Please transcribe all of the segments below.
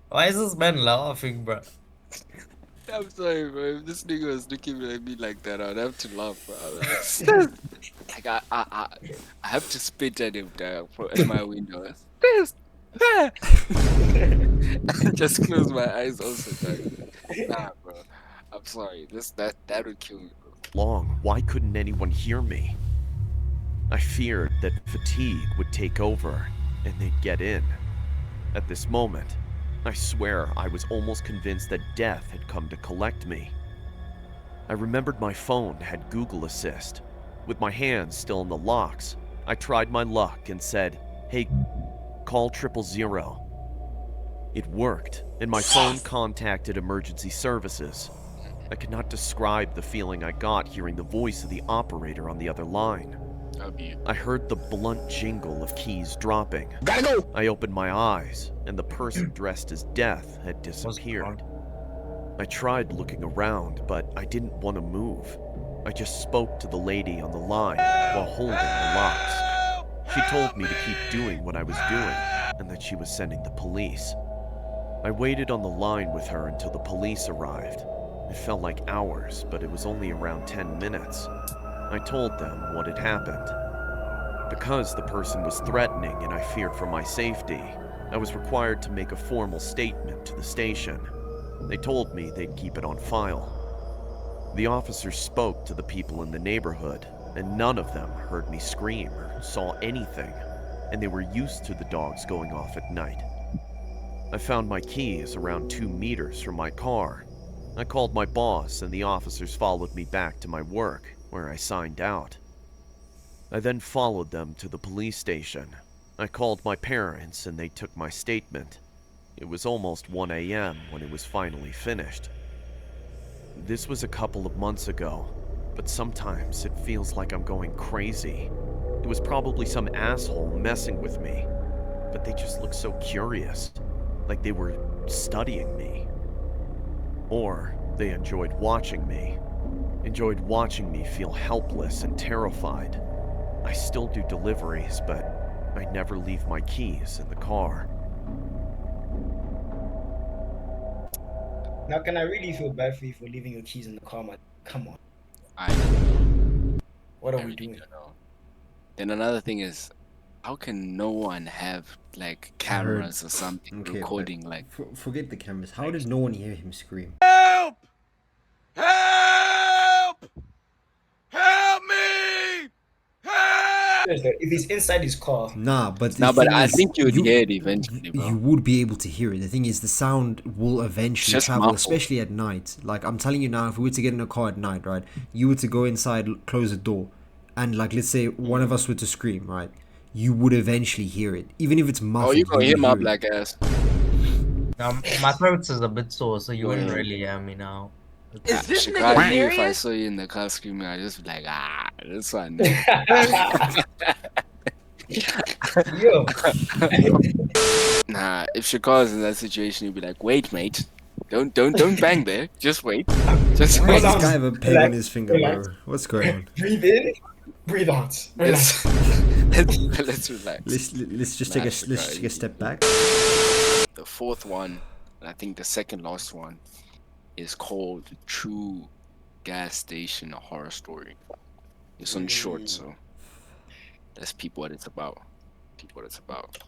Why is this man laughing, bro? I'm sorry, bro. If this nigga was looking at me like that, I'd have to laugh, bro. I'm like, "Sis." Like I have to spit at him dog, at my window. Sis, ah." Just close my eyes also, dog. Nah, bro. I'm sorry. That would kill me, bro. Long, why couldn't anyone hear me? I feared that fatigue would take over and they'd get in. At this moment, I swear I was almost convinced that death had come to collect me. I remembered my phone had Google Assist. With my hands still in the locks, I tried my luck and said, "Hey, call 000." It worked, and my phone contacted emergency services. I could not describe the feeling I got hearing the voice of the operator on the other line. That'll be you. I heard the blunt jingle of keys dropping. I opened my eyes, and the person dressed as Death had What's going on? disappeared. I tried looking around, but I didn't want to move. I just spoke to the lady on the line while holding the locks. She told me to keep doing what I was doing, and that she was sending the police. I waited on the line with her until the police arrived. It felt like hours, but it was only around 10 minutes. I told them what had happened. Because the person was threatening and I feared for my safety, I was required to make a formal statement to the station. They told me they'd keep it on file. The officers spoke to the people in the neighborhood, and none of them heard me scream or saw anything, and they were used to the dogs going off at night. I found my keys around 2 meters from my car. I called my boss, and the officers followed me back to my work, where I signed out. I then followed them to the police station. I called my parents, and they took my statement. It was almost 1 a.m. when it was finally finished. This was a couple of months ago, but sometimes it feels like I'm going crazy. It was probably some asshole messing with me, but they just looked so curious, like they were studying me. Or they enjoyed watching me feel helpless and terrified. I still do deliveries, but I never leave my keys in the car. Now, can I really feel bad for you for leaving your keys in the car, man? Come on. I don't know. What are I we really doing? don't know. Then another thing is, how can no one have like I heard. cameras or something Okay, but recording like forget the cameras. How did no one hear him scream? help! Help! Help me! Help! If he's inside his car, Nah, but the No, but thing I is, think you would hear it eventually, you bro. would be able to hear it. The thing is, the sound will It's eventually just travel, muffled. especially at night. Like I'm telling you now, if we were to get in a car at night, right, you were to go inside, close the door, and like let's say one of us were to scream, right, you would eventually hear it, even if it's Oh, you muffled, gonna you hear would my hear it. black ass. My throat is a bit sore, so You you gonna wouldn't hear me. really hear me now. Ah, It's This Chicago, nigga I knew if I serious? saw you in the car screaming, I'd just be like, ah, this one nigga. yo, Nah, if Chicago's in that situation, you'd be like, wait, mate. Don't bang there. Just wait. Just Why calm does wait. this down, guy have a peg on relax, his finger, relax, bro? What's going on? breathe in, breathe out, Let's relax. let's relax. Let's just Nah, let's Chicago, just take a easy. step back. The fourth one, and I think the second last one, is called True Gas Station A Horror Story. It's on short, so let's peep what it's about. Peep what it's about.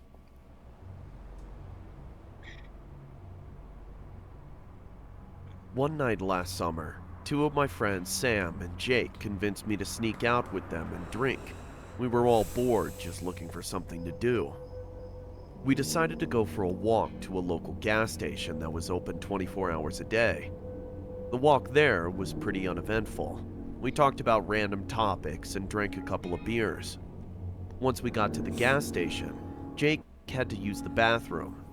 One night last summer, two of my friends, Sam and Jake, convinced me to sneak out with them and drink. We were all bored, just looking for something to do. We decided to go for a walk to a local gas station that was open 24 hours a day. The walk there was pretty uneventful. We talked about random topics and drank a couple of beers. Once we got to the gas station, Jake had to use the bathroom.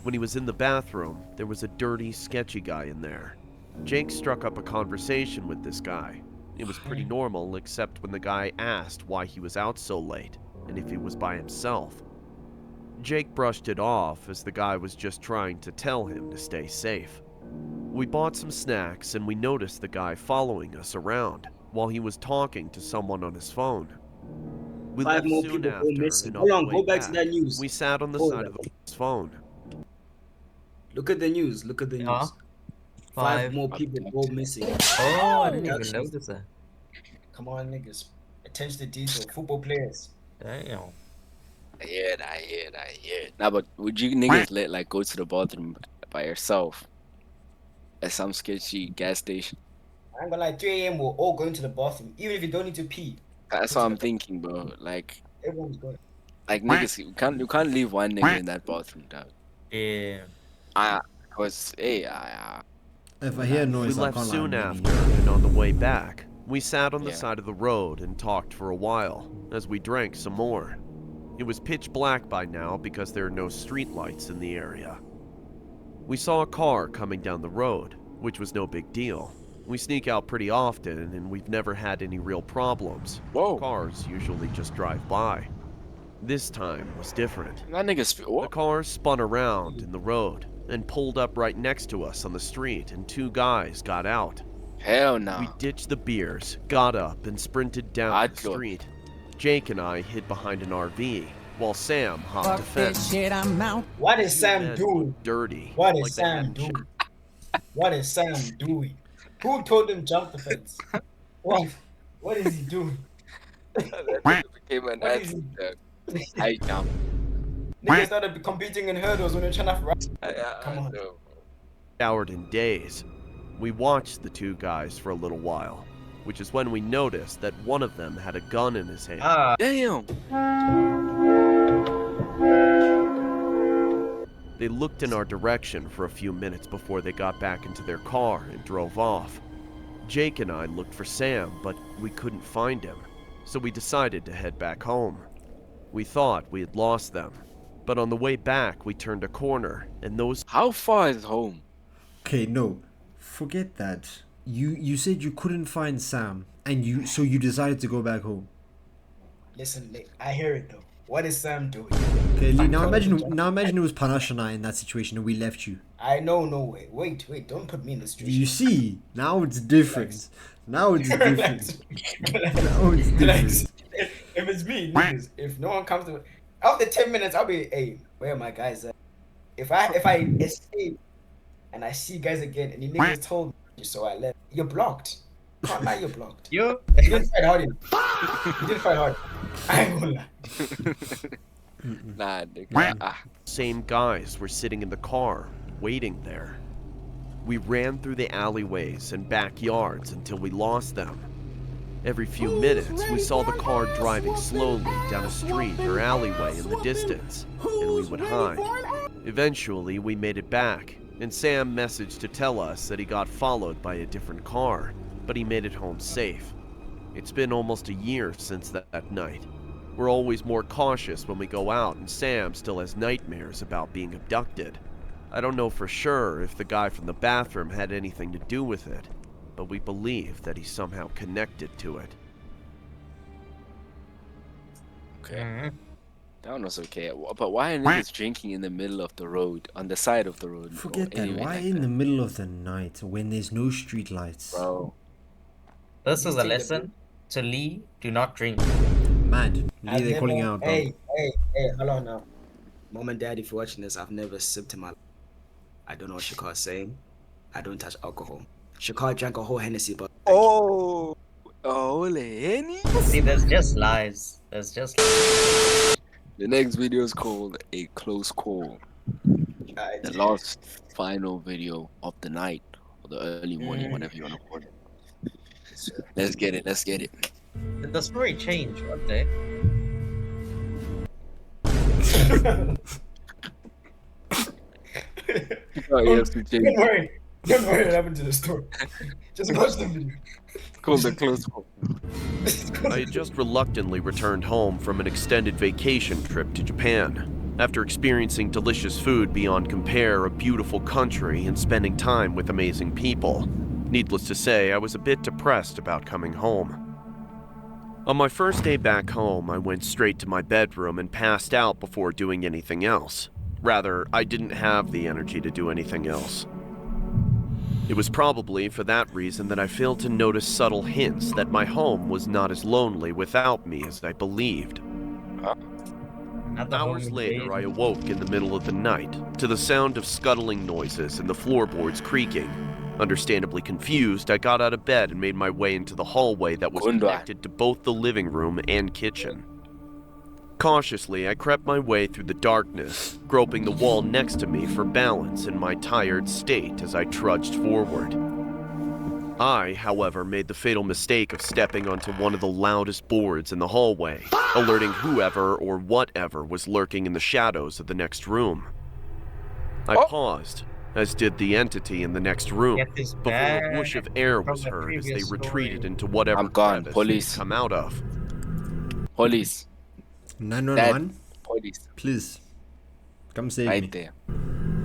When he was in the bathroom, there was a dirty, sketchy guy in there. Jake struck up a conversation with this guy. It was pretty normal, except when the guy asked why he was out so late and if he was by himself. Jake brushed it off as the guy was just trying to tell him to stay safe. We bought some snacks and we noticed the guy following us around while he was talking to someone on his phone. We Five left more soon people go after, missing. and on Hold the on, way go back to back, that news. we sat on the Pause side that. of the phone. Look at the news. Look at the Yeah. news. Five 5. more people go missing. Oh, I didn't even Abductions. notice that. Come on, niggas. Attention to detail. Football players. Damn. I hear it. Nah, but would you niggas like go to the bathroom by yourself at some sketchy gas station? I ain't gonna lie, 3 a.m. we're all going to the bathroom. Even if you don't need to pee, That's what I'm thinking, bro. Like everyone's going. niggas, you can't leave one nigga in that bathroom, dog. Yeah. Cause hey, If I hear We noise, I left can't lie, soon I'm after, leaving. and on the way back, we sat on the Yeah. side of the road and talked for a while as we drank some more. It was pitch black by now because there are no streetlights in the area. We saw a car coming down the road, which was no big deal. We sneak out pretty often, and we've never had any real problems. Whoa. Cars usually just drive by. This time was different. that nigga The what? car spun around in the road and pulled up right next to us on the street, and 2 guys got out. Hell no. We ditched the beers, got up, and sprinted down I'd the go. street. Jake and I hid behind an RV, while Sam hopped a fence. What is Sam Men doing? looked dirty. What is like they Sam hadn't doing? checked. What is Sam doing? Who told him jump the fence? What? What is he doing? That became an What is athlete, dog. I jump. Niggas started competing in hurdles when they're trying to run. Come on. No. Showered in days. We watched the 2 guys for a little while, which is when we noticed that one of them had a gun in his hand. Ah. Damn. They looked in our direction for a few minutes before they got back into their car and drove off. Jake and I looked for Sam, but we couldn't find him, so we decided to head back home. We thought we had lost them, but on the way back we turned a corner, and those How far is home? Okay, no. Forget that. You said you couldn't find Sam, and you decided to go back home. Listen, I hear it though. What is Sam doing? Okay, Lee, now imagine it was Panache and I in that situation and we left you. I know, no way. Wait, don't put me in this You situation. see, now it's different. Now it's different. Relax. Now it's Relax. different. If it's me, niggas, if no one comes to after 10 minutes, I'll be, hey, where are my guys at? If I escape and I see guys again and the niggas told me, so I left. You're blocked. Can't lie, you're blocked. You? You didn't fight hard enough. You didn't fight hard. I ain't gonna lie. Nah, nigga. same guys were sitting in the car, waiting there. We ran through the alleyways and backyards until we lost them. Every few minutes, we saw the car driving slowly down a street or alleyway in the distance, and we would hide. Eventually, we made it back, and Sam messaged to tell us that he got followed by a different car, but he made it home safe. It's been almost a year since that night. We're always more cautious when we go out, and Sam still has nightmares about being abducted. I don't know for sure if the guy from the bathroom had anything to do with it, but we believe that he's somehow connected to it. Okay. Mhm. That was okay. But why are niggas drinking in the middle of the road, on the side of the road? Forget or that. anywhere Why like in that? the middle of the night when there's no street lights? Bro, This is a Take the lesson to Lee. Do not drink. Mad. Lee, I've they're calling never- out, dog. Hey, hold on now. Mom and Dad, if you're watching this, I've never sipped in my life. I don't know what Shakar's saying. I don't touch alcohol. Shakar drank a whole Hennessy, but oh, Lenny. See, there's just lies. There's just The next video is called A Close Call. The last final video of the night or the early morning, whatever you want to call it. Let's get it. Did the story change one day? Oh, yes, we don't worry. Don't worry what happened to the story. Just watch the video. called The Close Call. I had just reluctantly returned home from an extended vacation trip to Japan, after experiencing delicious food beyond compare, a beautiful country, and spending time with amazing people. Needless to say, I was a bit depressed about coming home. On my first day back home, I went straight to my bedroom and passed out before doing anything else. Rather, I didn't have the energy to do anything else. It was probably for that reason that I failed to notice subtle hints that my home was not as lonely without me as I believed. Not the Hours home later, I invasion. awoke in the middle of the night to the sound of scuttling noises and the floorboards creaking. Understandably confused, I got out of bed and made my way into the hallway that was Gundwa. connected to both the living room and kitchen. Cautiously, I crept my way through the darkness, groping the wall next to me for balance in my tired state as I trudged forward. I, however, made the fatal mistake of stepping onto one of the loudest boards in the hallway, alerting whoever or whatever was lurking in the shadows of the next room. I paused, as did the entity in the next room, Get this before a whoosh back of air from was the heard as they previous retreated story. into whatever I'm gone. crevice Police. they'd come out of. Police. 911, Police. please come save Right me. there.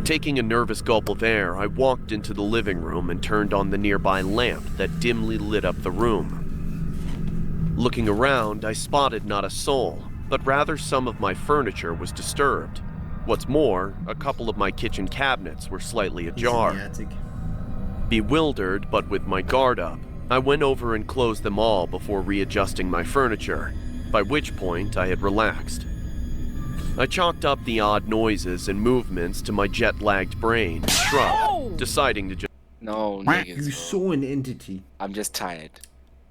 Taking a nervous gulp of air, I walked into the living room and turned on the nearby lamp that dimly lit up the room. Looking around, I spotted not a soul, but rather some of my furniture was disturbed. What's more, a couple of my kitchen cabinets were slightly He's in ajar. the attic. Bewildered, but with my guard up, I went over and closed them all before readjusting my furniture, by which point I had relaxed. I chalked up the odd noises and movements to my jet-lagged brain and shrugged, deciding to just No, niggas. You bro. saw an entity. I'm just tired.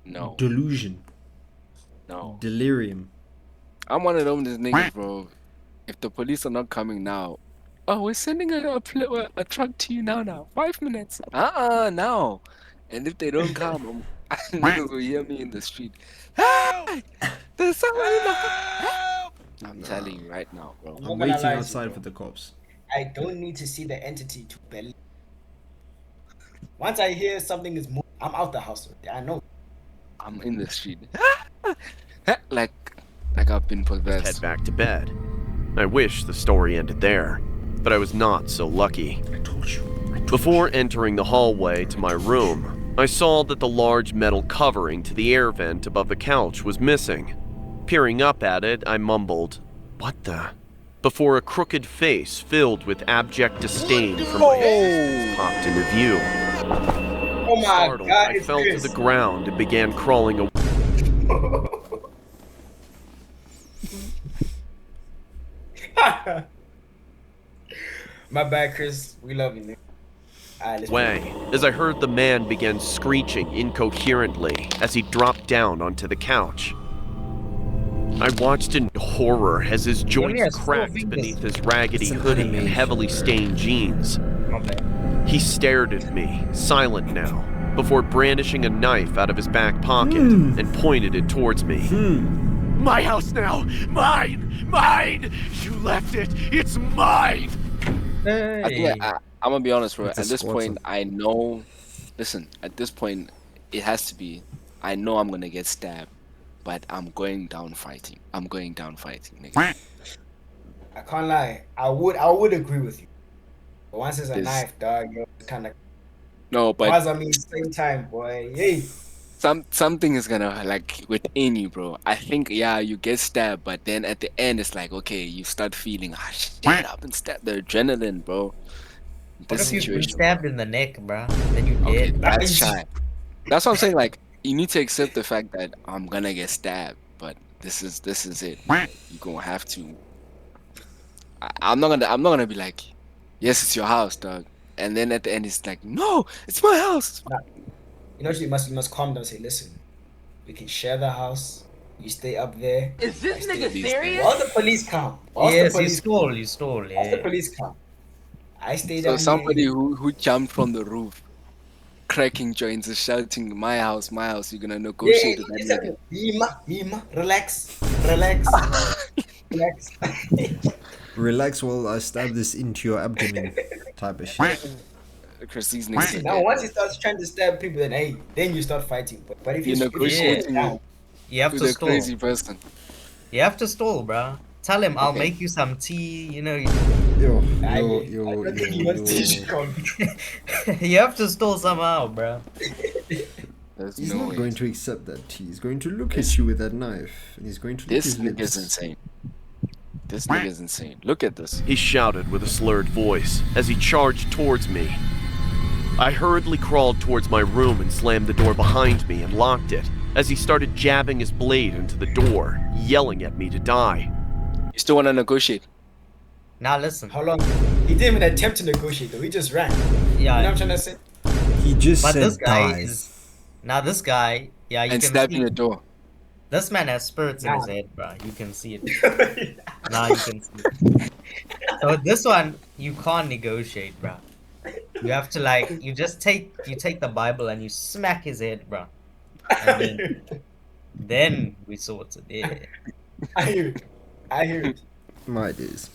No. Delusion. No. Delirium. I'm one of them niggas, bro. If the police are not coming now, oh, we're sending a truck to you now. 5 minutes. Now. And if they don't come, niggas will hear me in the street. Hey! There's someone in the... I'm telling you right now, bro. I'm not I'm gonna waiting lie to you, outside bro. for the cops. I don't need to see the entity to believe. Once I hear something is moving, I'm out the house. I know. I'm in the street. like I've been head possessed. back to bed. I wish the story ended there, but I was not so lucky. I told you. Before entering the hallway to my room, I saw that the large metal covering to the air vent above the couch was missing. Peering up at it, I mumbled, "What the?" before a crooked face filled with abject disdain from my head popped into view. Oh my Startled, God, I it's fell to Chris. the ground and began crawling away. My bad, Chris. We love you, nigga. Alright, let's Way, as I heard the man begin screeching incoherently as he dropped down onto the couch. I watched in horror as his joints has 4 cracked fingers. beneath his raggedy It's an hoodie and animation. heavily stained jeans. Okay. He stared at me, silent now, before brandishing a knife out of his back pocket and pointed it towards me. My house now! Mine! Mine! You left it! It's mine! I think Hey. I'm gonna be honest, bro. It's a At this squad point, zone. I know. Listen, at this point, it has to be. I know I'm gonna get stabbed, but I'm going down fighting. I'm going down fighting, nigga. I can't lie. I would agree with you. But once it's a This- knife, dog, you're kind of. No, but Pause on me, same time, boy. Hey. something is gonna like within you, bro. I think yeah, you get stabbed, but then at the end, it's like okay, you start feeling shit up and stab the adrenaline, bro. What This if you've been situation, stabbed in the neck, bro? Then you okay, dead. that's shy. That's what I'm saying. Like you need to accept the fact that I'm gonna get stabbed, but this is it. You're gonna have to. I'm not gonna be like, yes, it's your house, dog. And then at the end, it's like, no, it's my house. You know, you must calm down and say, listen, we can share the house. You stay up there. Is this I stay nigga up there. serious? While the police come. Yes, you stole, While the yeah. police come. I stay So down somebody here. who jumped from the roof, cracking joints, is shouting, my house, my house. You're gonna negotiate with that nigga. Hima, relax, relax, relax. Relax while I stab this into your abdomen type of shit. Because these niggas are Now, dead, once bro. he starts trying to stab people, then hey, then you start fighting. But if you You're if you negotiating down, You have with to a stall. crazy person. You have to stall, bro. Tell him I'll Okay. make you some tea, you know. Yo, I yo, don't think he yo, wants to yo. teach you. You have to stall somehow, bro. There's He's no not way. going to accept that. He's going to look at you with that knife, and he's going to lick This his lips. nigga's insane. This nigga's insane. Look at this. He shouted with a slurred voice as he charged towards me. I hurriedly crawled towards my room and slammed the door behind me and locked it as he started jabbing his blade into the door, yelling at me to die. You still want to negotiate? Now listen. How long? He didn't even attempt to negotiate though. He just ran. You know what I'm trying to say? He just But said this guy die. is now this guy. Yeah, you And can stabbing see the door. this man has spirits in Nah. his head, bro. You can see it. Now you can see it. So this one you can't negotiate, bro. You have to like you take the Bible and you smack his head, bro. And then we sort it. Yeah. I hear it. I hear it. My days.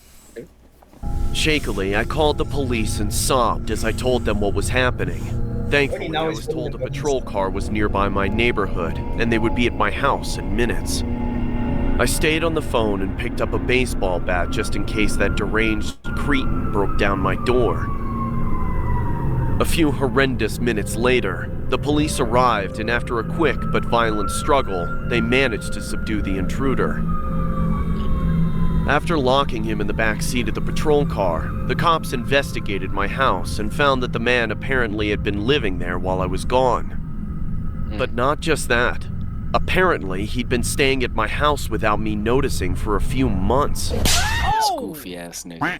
Shakily, I called the police and sobbed as I told them what was happening. Thankfully, now I he's was filming told a the business. patrol car was nearby my neighborhood, and they would be at my house in minutes. I stayed on the phone and picked up a baseball bat just in case that deranged cretin broke down my door. A few horrendous minutes later, the police arrived, and after a quick but violent struggle, they managed to subdue the intruder. After locking him in the back seat of the patrol car, the cops investigated my house and found that the man apparently had been living there while I was gone. But not just that. Apparently, he'd been staying at my house without me noticing for a few months. This goofy ass nigga.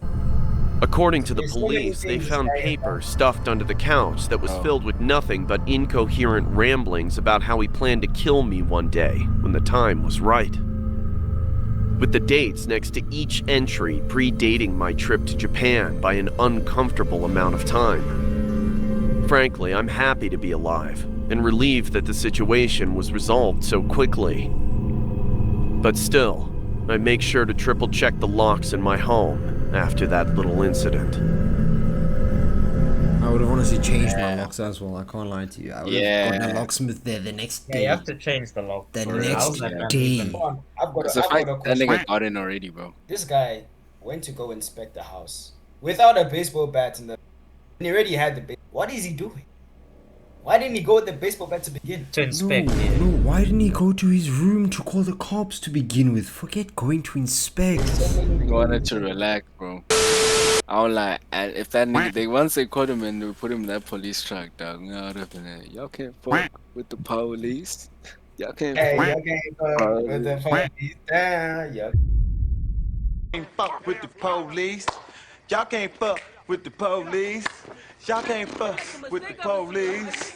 According to the It's police, they literally found this guy, paper stuffed under the couch that was Oh. filled with nothing but incoherent ramblings about how he planned to kill me one day when the time was right. With the dates next to each entry predating my trip to Japan by an uncomfortable amount of time. Frankly, I'm happy to be alive and relieved that the situation was resolved so quickly. But still, I make sure to triple check the locks in my home after that little incident. I would have honestly changed my Yeah. locks as well. I can't lie to you. I would Yeah. have gotten a locksmith there the next Yeah, day. you have to change the lock. The for it. next How's that gonna day. even- Hold on. I've got Because a the fact that question. nigga got in already, bro. This guy went to go inspect the house without a baseball bat in the. And he already had the baseball. What is he doing? Why didn't he go with the baseball bat to begin? To No, inspect, yeah. no, why didn't he go to his room to call the cops to begin with? Forget going to inspect. He wanted to relax, bro. I don't lie. And if that nigga, once they caught him and they put him in that police truck, dog, I would have been like, y'all can't fuck with the police. Y'all can't Hey, fuck. y'all can't fuck with the police down. Y'all Can't fuck with the police. Y'all can't fuck with the police. Y'all can't fuck with the police.